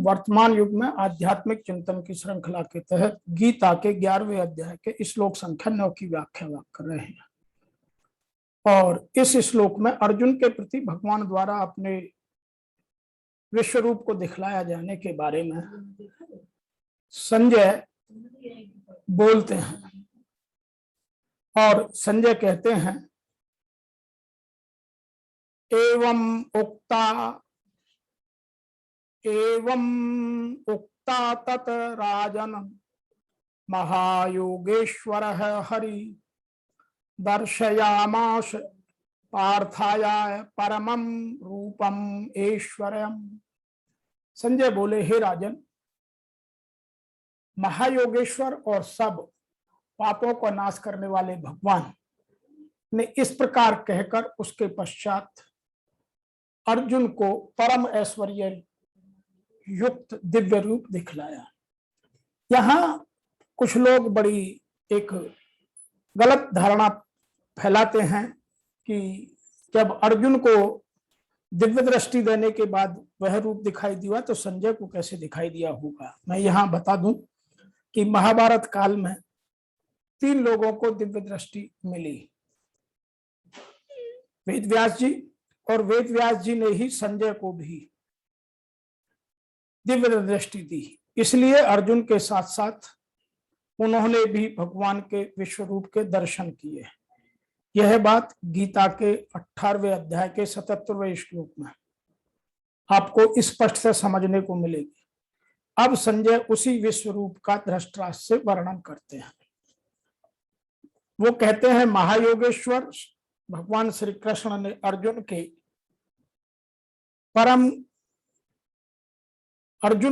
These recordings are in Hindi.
वर्तमान युग में आध्यात्मिक चिंतन की श्रृंखला के तहत गीता के 11वें अध्याय के श्लोक संख्या 9 की व्याख्या कर रहे हैं। और इस श्लोक में अर्जुन के प्रति भगवान द्वारा अपने विश्व रूप को दिखलाया जाने के बारे में संजय बोलते हैं। और संजय कहते हैं, एवं उक्ता तत राजन महायोगेश्वरः हरि दर्शयामास पार्थाय परमं रूपम ऐश्वर्यम्। संजय बोले, हे राजन, महायोगेश्वर और सब पापों को नाश करने वाले भगवान ने इस प्रकार कहकर उसके पश्चात अर्जुन को परम ऐश्वर्य युक्त दिव्य रूप दिखलाया। यहाँ कुछ लोग बड़ी एक गलत धारणा फैलाते हैं कि जब अर्जुन को दिव्य दृष्टि देने के बाद वह रूप दिखाई दिया तो संजय को कैसे दिखाई दिया होगा। मैं यहाँ बता दूं कि महाभारत काल में 3 लोगों को दिव्य दृष्टि मिली, वेद व्यास जी, और वेद व्यास जी ने ही संजय को भी दिव्य दृष्टि दी। इसलिए अर्जुन के साथ साथ उन्होंने भी भगवान के विश्व रूप के दर्शन किए। यह बात गीता के 18वें अध्याय के 77वें श्लोक में आपको स्पष्ट से समझने को मिलेगी। अब संजय उसी विश्व रूप का दृष्टांत से वर्णन करते हैं। वो कहते हैं, महायोगेश्वर भगवान श्री कृष्ण ने अर्जुन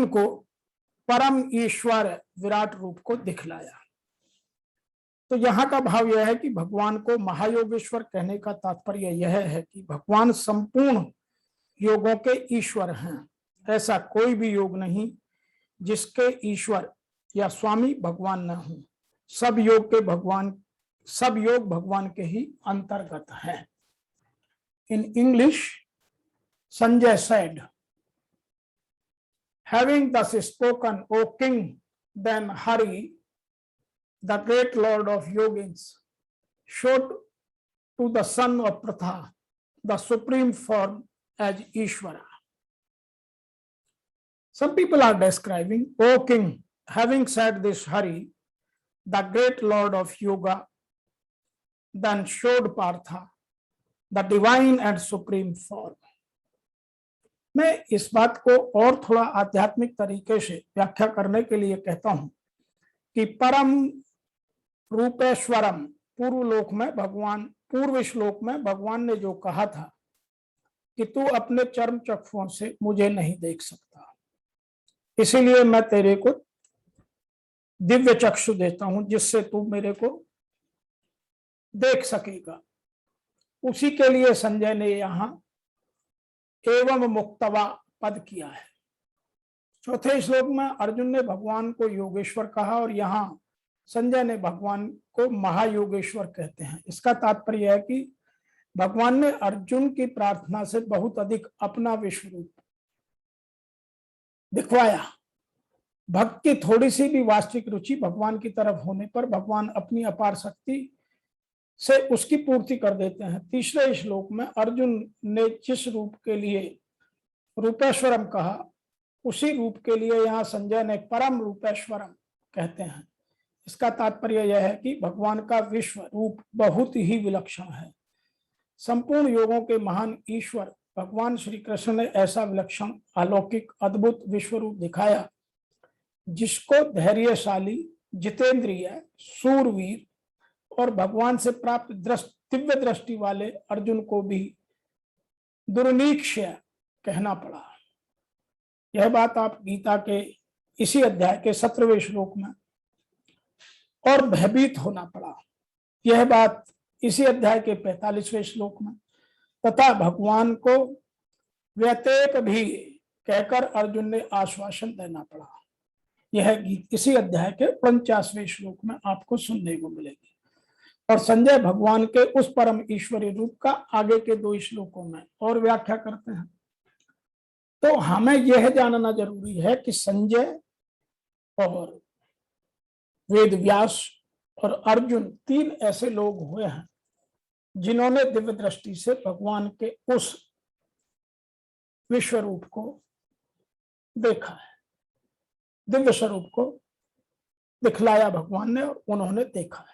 को परम ईश्वर विराट रूप को दिखलाया। तो यहाँ का भाव यह है कि भगवान को महायोगेश्वर कहने का तात्पर्य यह है कि भगवान संपूर्ण योगों के ईश्वर हैं। ऐसा कोई भी योग नहीं जिसके ईश्वर या स्वामी भगवान न हो। सब योग भगवान के ही अंतर्गत हैं। In English, Sanjay said, having thus spoken, O king, then Hari, the great lord of yogins, showed to the son of Pratha the supreme form as Ishvara. Some people are describing, O king, having said this, Hari, the great lord of yoga, then showed Partha the divine and supreme form. मैं इस बात को और थोड़ा आध्यात्मिक तरीके से व्याख्या करने के लिए कहता हूं कि परम रूपेश्वरम, पूर्व श्लोक में भगवान ने जो कहा था कि तू अपने चर्म चक्षुओं से मुझे नहीं देख सकता, इसीलिए मैं तेरे को दिव्य चक्षु देता हूं जिससे तू मेरे को देख सकेगा। उसी के लिए संजय ने यहाँ एवं मुक्तवा पद किया है। चौथे श्लोक में अर्जुन ने भगवान को योगेश्वर कहा और यहाँ संजय ने भगवान को महायोगेश्वर कहते हैं। इसका तात्पर्य है कि भगवान ने अर्जुन की प्रार्थना से बहुत अधिक अपना विश्व रूप दिखवाया। भक्त की थोड़ी सी भी वास्तविक रुचि भगवान की तरफ होने पर भगवान अपनी अपार शक्ति से उसकी पूर्ति कर देते हैं। तीसरे श्लोक में अर्जुन ने जिस रूप के लिए रूपेश्वरम कहा, उसी रूप के लिए यहाँ संजय ने परम रूपेश्वरम कहते हैं। इसका तात्पर्य यह है कि भगवान का विश्व रूप बहुत ही विलक्षण है। संपूर्ण योगों के महान ईश्वर भगवान श्री कृष्ण ने ऐसा विलक्षण, अलौकिक, अद्भुत विश्व रूप दिखाया जिसको धैर्यशाली, जितेंद्रिय, सूरवीर और भगवान से प्राप्त दिव्य दृष्टि वाले अर्जुन को भी दुर्निरीक्ष्य कहना पड़ा। यह बात आप गीता के इसी अध्याय के 17वें श्लोक में, और भयभीत होना पड़ा, यह बात इसी अध्याय के 45वें श्लोक में, तथा भगवान को व्यतेक भी कहकर अर्जुन ने आश्वासन देना पड़ा। यह गीत इसी अध्याय के 49वें श्लोक में आपको सुनने को मिलेगी। और संजय भगवान के उस परम ईश्वरीय रूप का आगे के 2 श्लोकों में और व्याख्या करते हैं। तो हमें यह जानना जरूरी है कि संजय और वेद व्यास और अर्जुन 3 ऐसे लोग हुए हैं जिन्होंने दिव्य दृष्टि से भगवान के उस विश्व रूप को देखा है, दिव्य स्वरूप को दिखलाया भगवान ने और उन्होंने देखा है।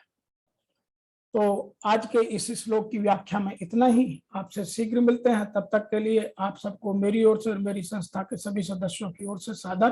तो आज के इस श्लोक की व्याख्या में इतना ही। आपसे शीघ्र मिलते हैं, तब तक के लिए आप सबको मेरी ओर से और मेरी संस्था के सभी सदस्यों की ओर से सादर